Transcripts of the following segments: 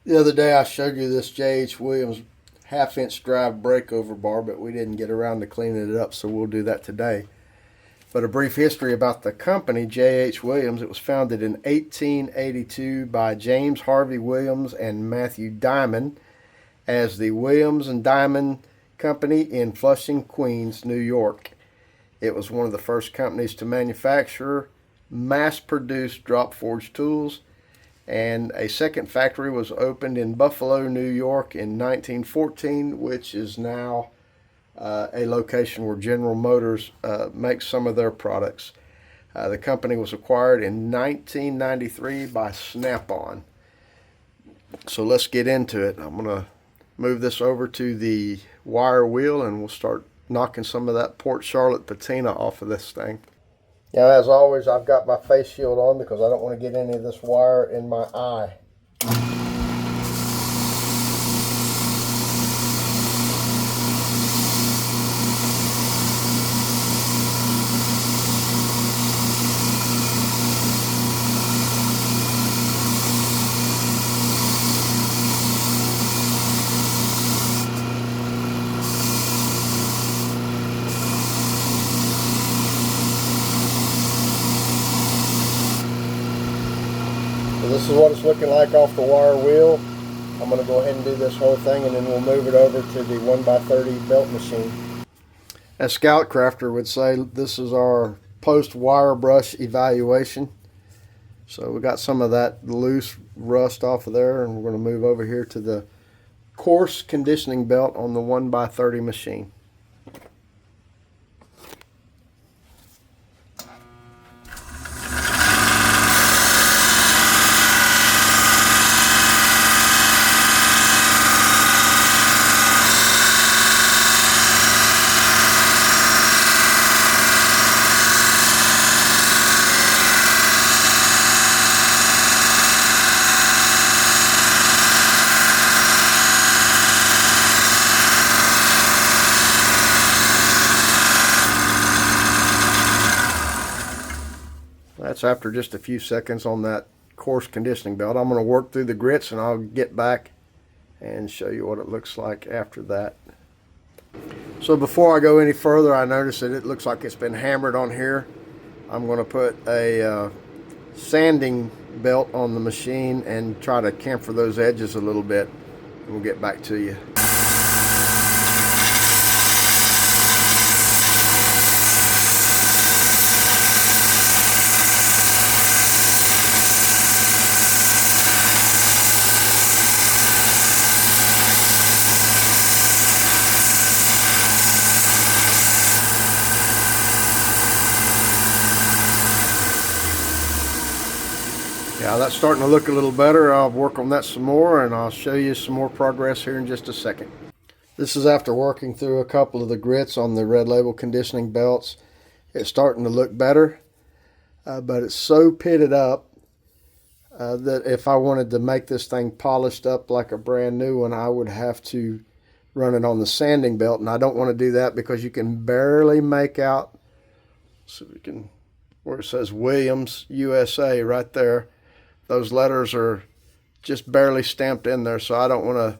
The other day I showed you this J.H. Williams half-inch drive breakover bar, but we didn't get around to cleaning it up, so we'll do that today. But a brief history about the company, J.H. Williams. It was founded in 1882 by James Harvey Williams and Matthew Diamond as the Williams and Diamond Company in Flushing, Queens, New York. It was one of the first companies to manufacture mass-produce drop-forged tools, and a second factory was opened in Buffalo, New York in 1914, which is now a location where General Motors makes some of their products. The company was acquired in 1993 by Snap-on. So let's get into it. I'm going to move this over to the wire wheel and we'll start knocking some of that Port Charlotte patina off of this thing. Now, as always, I've got my face shield on because I don't want to get any of this wire in my eye. This is what it's looking like off the wire wheel. I'm going to go ahead and do this whole thing and then we'll move it over to the 1x30 belt machine. As Scout Crafter would say, this is our post wire brush evaluation. So we got some of that loose rust off of there, and we're going to move over here to the coarse conditioning belt on the 1x30 machine. That's after just a few seconds on that coarse conditioning belt. I'm going to work through the grits and I'll get back and show you what it looks like after that. So before I go any further, I noticed that it looks like it's been hammered on here. I'm going to put a sanding belt on the machine and try to camphor those edges a little bit. And we'll get back to you. Yeah, that's starting to look a little better. I'll work on that some more and I'll show you some more progress here in just a second. This is after working through a couple of the grits on the red label conditioning belts. It's starting to look better, but it's so pitted up that if I wanted to make this thing polished up like a brand new one, I would have to run it on the sanding belt, and I don't want to do that because you can barely make out, so we can, where it says Williams USA right there. Those letters are just barely stamped in there, so I don't want to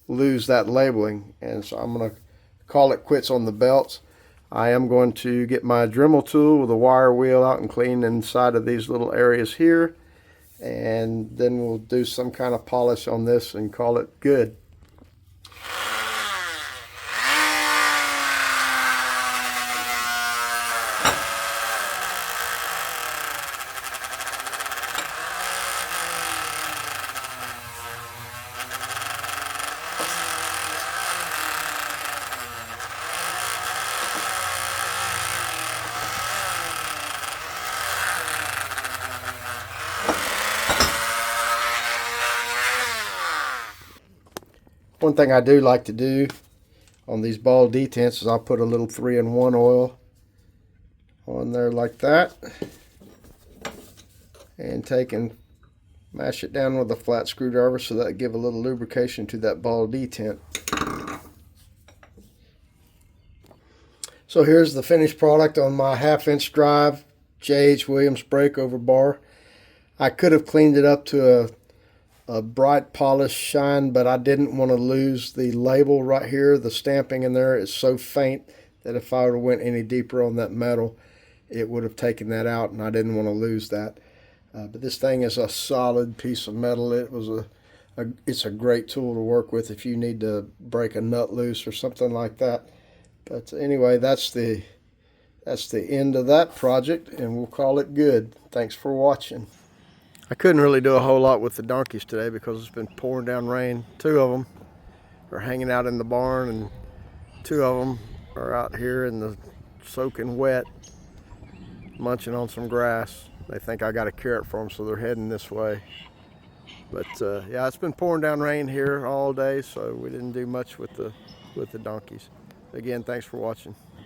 lose that labeling. And so I'm going to call it quits on the belts. I am going to get my Dremel tool with a wire wheel out and clean inside of these little areas here. And then we'll do some kind of polish on this and call it good. One thing I do like to do on these ball detents is I'll put a little 3-in-1 oil on there like that and take and mash it down with a flat screwdriver so that give a little lubrication to that ball detent. So here's the finished product on my 1/2-inch drive J.H. Williams breakover bar. I could have cleaned it up to a bright polished shine, but I didn't want to lose the label right here. The stamping in there is so faint that if I would have went any deeper on that metal, it would have taken that out, and I didn't want to lose that. But this thing is a solid piece of metal. It's a great tool to work with if you need to break a nut loose or something like that. But anyway, that's the end of that project, and we'll call it good. Thanks for watching. I couldn't really do a whole lot with the donkeys today because it's been pouring down rain. 2 of them are hanging out in the barn, and 2 of them are out here in the soaking wet, munching on some grass. They think I got a carrot for them, so they're heading this way. But yeah, it's been pouring down rain here all day, so we didn't do much with the donkeys. Again, thanks for watching.